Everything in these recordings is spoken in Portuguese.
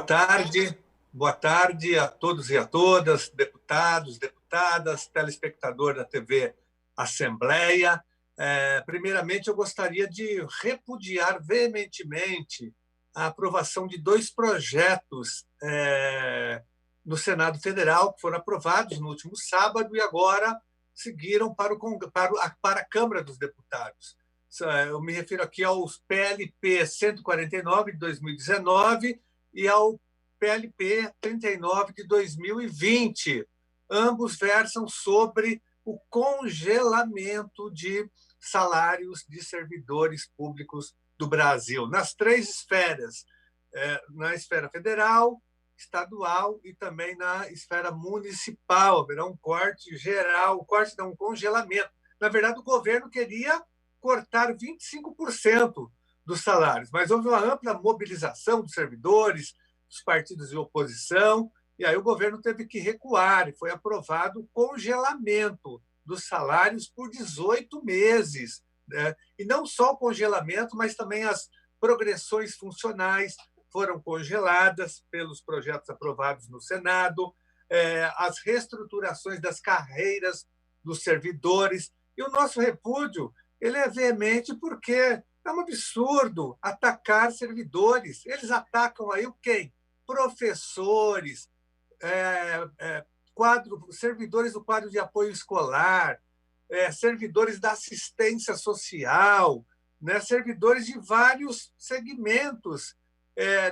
tarde, boa tarde a todos e a todas, deputados, deputadas, telespectador da TV Assembleia. Primeiramente, eu gostaria de repudiar veementemente a aprovação de dois projetos no Senado Federal, que foram aprovados no último sábado e agora seguiram para a Câmara dos Deputados. Eu me refiro aqui aos PLP 149 de 2019 e ao PLP 39 de 2020. Ambos versam sobre o congelamento de salários de servidores públicos do Brasil, nas três esferas, na esfera federal, estadual e também na esfera municipal. Haverá um corte geral, um congelamento. Na verdade, o governo queria cortar 25% dos salários, mas houve uma ampla mobilização dos servidores, dos partidos de oposição, e aí o governo teve que recuar e foi aprovado o congelamento dos salários por 18 meses. Né? E não só o congelamento, mas também as progressões funcionais foram congeladas pelos projetos aprovados no Senado, as reestruturações das carreiras dos servidores. E o nosso repúdio ele é veemente porque é um absurdo atacar servidores. Eles atacam aí quem? Professores, servidores do quadro de apoio escolar, servidores da assistência social, né? Servidores de vários segmentos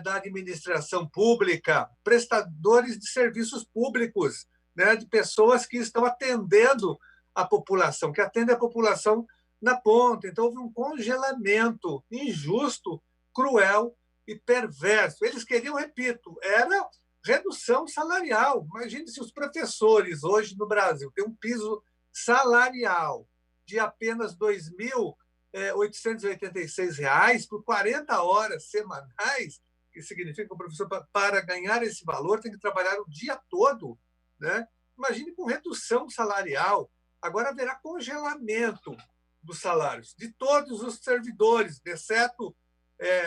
da administração pública, prestadores de serviços públicos, né? De pessoas que estão atendendo a população, que atendem a população na ponta. Então, houve um congelamento injusto, cruel e perverso. Eles queriam, repito, era redução salarial. Imagine se os professores hoje no Brasil têm um piso salarial de apenas R$ 2.886 por 40 horas semanais, que significa que o professor, para ganhar esse valor, tem que trabalhar o dia todo. Né? Imagine com redução salarial. Agora haverá congelamento dos salários de todos os servidores, exceto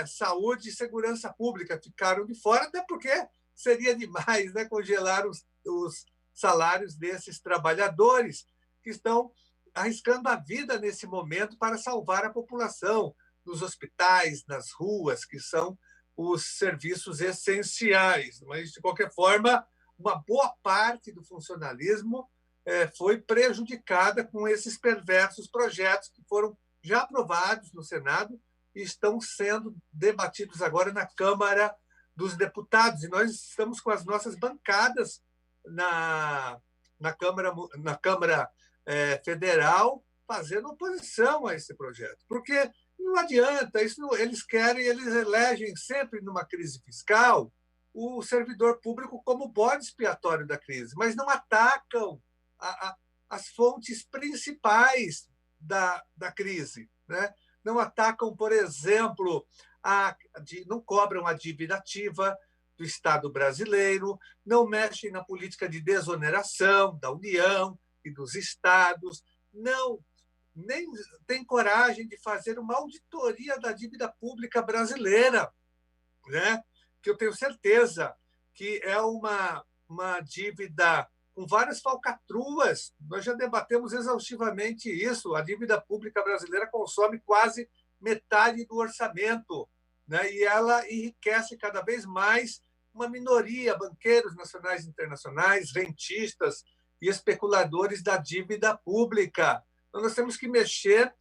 saúde e segurança pública, ficaram de fora, até porque seria demais, né, congelar os salários desses trabalhadores que estão arriscando a vida nesse momento para salvar a população nos hospitais, nas ruas, que são os serviços essenciais. Mas, de qualquer forma, uma boa parte do funcionalismo foi prejudicada com esses perversos projetos que foram já aprovados no Senado e estão sendo debatidos agora na Câmara dos Deputados. E nós estamos com as nossas bancadas na Câmara Federal fazendo oposição a esse projeto. Porque não adianta, eles elegem sempre numa crise fiscal o servidor público como bode expiatório da crise, mas não atacam as fontes principais da crise. Né? Não atacam, por exemplo, não cobram a dívida ativa do Estado brasileiro, não mexem na política de desoneração da União e dos estados, nem têm coragem de fazer uma auditoria da dívida pública brasileira, né? Que eu tenho certeza que é uma dívida com várias falcatruas. Nós já debatemos exaustivamente isso. A dívida pública brasileira consome quase metade do orçamento, né? E ela enriquece cada vez mais uma minoria, banqueiros nacionais e internacionais, rentistas e especuladores da dívida pública. Então, nós temos que mexer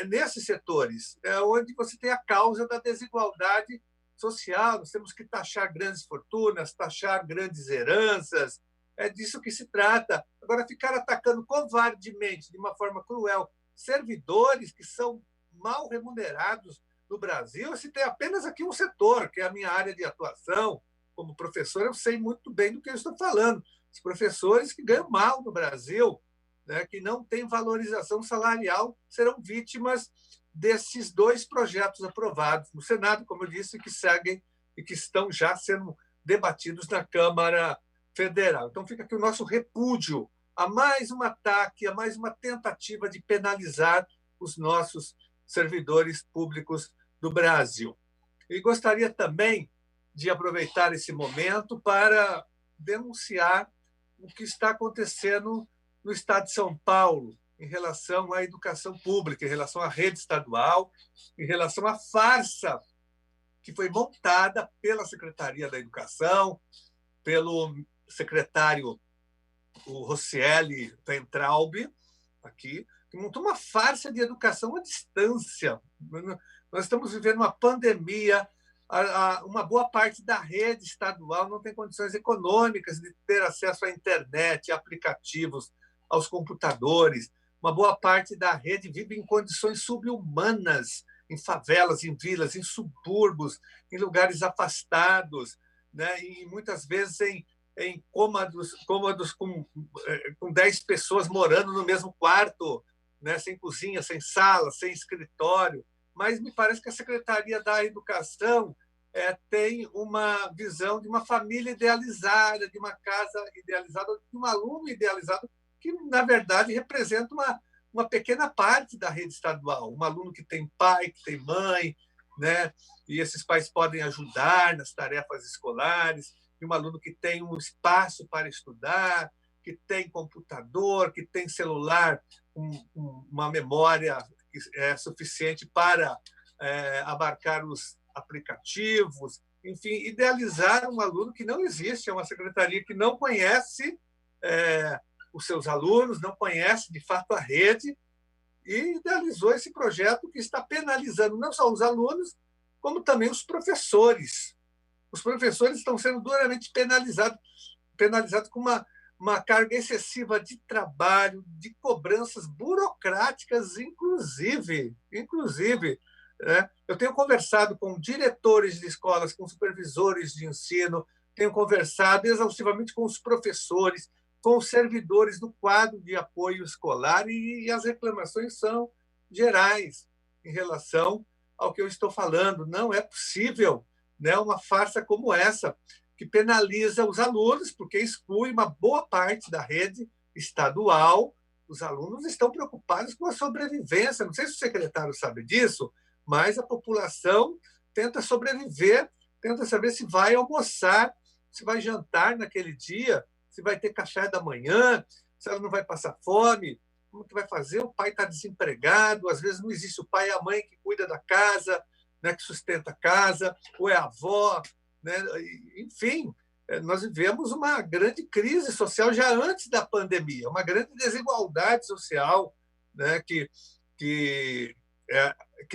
nesses setores, onde você tem a causa da desigualdade social. Nós temos que taxar grandes fortunas, taxar grandes heranças. É disso que se trata. Agora, ficar atacando covardemente, de uma forma cruel, servidores que são mal remunerados no Brasil, se tem apenas aqui um setor, que é a minha área de atuação. Como professor, eu sei muito bem do que eu estou falando. Os professores que ganham mal no Brasil, né, que não têm valorização salarial, serão vítimas desses dois projetos aprovados no Senado, como eu disse, que seguem e que estão já sendo debatidos na Câmara Federal. Então, fica aqui o nosso repúdio a mais um ataque, a mais uma tentativa de penalizar os nossos servidores públicos do Brasil. E gostaria também de aproveitar esse momento para denunciar o que está acontecendo no estado de São Paulo em relação à educação pública, em relação à rede estadual, em relação à farsa que foi montada pela Secretaria da Educação, pelo secretário o Rocieli Weintraub, aqui, que montou uma farsa de educação à distância. Nós estamos vivendo uma pandemia, uma boa parte da rede estadual não tem condições econômicas de ter acesso à internet, a aplicativos, aos computadores. Uma boa parte da rede vive em condições subhumanas, em favelas, em vilas, em subúrbios, em lugares afastados, né? E muitas vezes em cômodos com 10 pessoas morando no mesmo quarto, né? Sem cozinha, sem sala, sem escritório. Mas me parece que a Secretaria da Educação tem uma visão de uma família idealizada, de uma casa idealizada, de um aluno idealizado, que, na verdade, representa uma pequena parte da rede estadual. Um aluno que tem pai, que tem mãe, né? E esses pais podem ajudar nas tarefas escolares, e um aluno que tem um espaço para estudar, que tem computador, que tem celular, uma memória suficiente para abarcar os aplicativos, enfim, idealizar um aluno que não existe, é uma secretaria que não conhece os seus alunos, não conhece de fato a rede, e idealizou esse projeto que está penalizando não só os alunos, como também os professores. Os professores estão sendo duramente penalizados com uma carga excessiva de trabalho, de cobranças burocráticas, inclusive. Né? Eu tenho conversado com diretores de escolas, com supervisores de ensino, tenho conversado exaustivamente com os professores, com os servidores do quadro de apoio escolar, e as reclamações são gerais em relação ao que eu estou falando. Não é possível, né, uma farsa como essa, que penaliza os alunos, porque exclui uma boa parte da rede estadual. Os alunos estão preocupados com a sobrevivência. Não sei se o secretário sabe disso, mas a população tenta sobreviver, tenta saber se vai almoçar, se vai jantar naquele dia, se vai ter café da manhã, se ela não vai passar fome, como que vai fazer? O pai está desempregado, às vezes não existe o pai, é a mãe que cuida da casa, né, que sustenta a casa, ou é a avó, né? Enfim, nós vivemos uma grande crise social já antes da pandemia, uma grande desigualdade social, né, que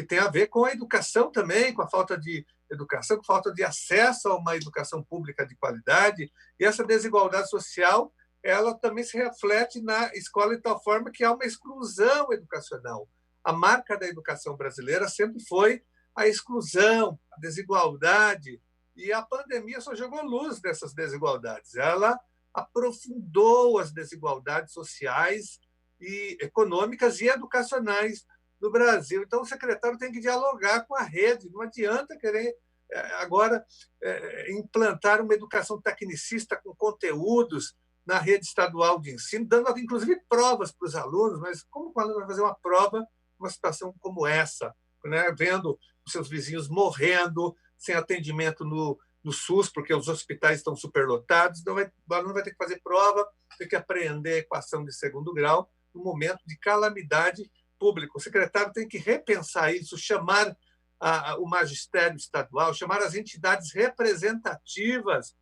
tem a ver com a educação também, com a falta de educação, com falta de acesso a uma educação pública de qualidade, e essa desigualdade social ela também se reflete na escola de tal forma que há uma exclusão educacional. A marca da educação brasileira sempre foi a exclusão, a desigualdade, e a pandemia só jogou luz dessas desigualdades. Ela aprofundou as desigualdades sociais e econômicas e educacionais do Brasil. Então, o secretário tem que dialogar com a rede, não adianta querer agora implantar uma educação tecnicista com conteúdos na rede estadual de ensino, dando inclusive provas para os alunos, mas como o aluno vai fazer uma prova numa situação como essa, né? Vendo os seus vizinhos morrendo, sem atendimento no SUS, porque os hospitais estão superlotados, então o aluno vai ter que fazer prova, ter que aprender a equação de segundo grau no momento de calamidade pública. O secretário tem que repensar isso, chamar o magistério estadual, chamar as entidades representativas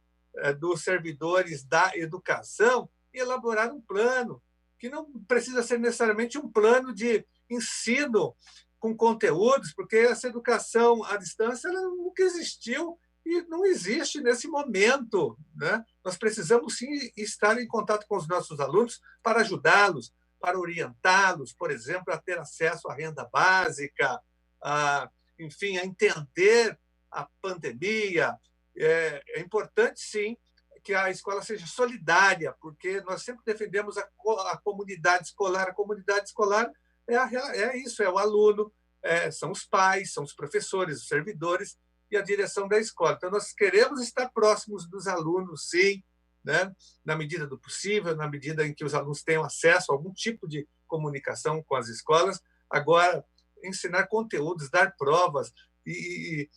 dos servidores da educação e elaborar um plano, que não precisa ser necessariamente um plano de ensino com conteúdos, porque essa educação à distância ela nunca existiu e não existe nesse momento, né? Nós precisamos, sim, estar em contato com os nossos alunos para ajudá-los, para orientá-los, por exemplo, a ter acesso à renda básica, enfim, a entender a pandemia. É importante, sim, que a escola seja solidária, porque nós sempre defendemos a comunidade escolar. A comunidade escolar é isso, é o aluno, são os pais, são os professores, os servidores e a direção da escola. Então, nós queremos estar próximos dos alunos, sim, né? Na medida do possível, na medida em que os alunos tenham acesso a algum tipo de comunicação com as escolas. Agora, ensinar conteúdos, dar provas, e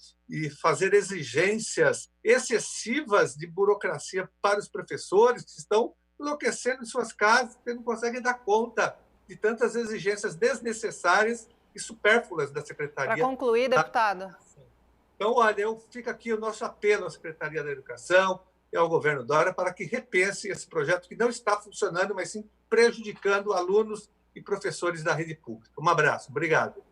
fazer exigências excessivas de burocracia para os professores que estão enlouquecendo em suas casas, porque não conseguem dar conta de tantas exigências desnecessárias e supérfluas da Secretaria. Para concluir, deputado. Então, olha, fica aqui o nosso apelo à Secretaria da Educação e ao governo Dória para que repense esse projeto que não está funcionando, mas sim prejudicando alunos e professores da rede pública. Um abraço. Obrigado.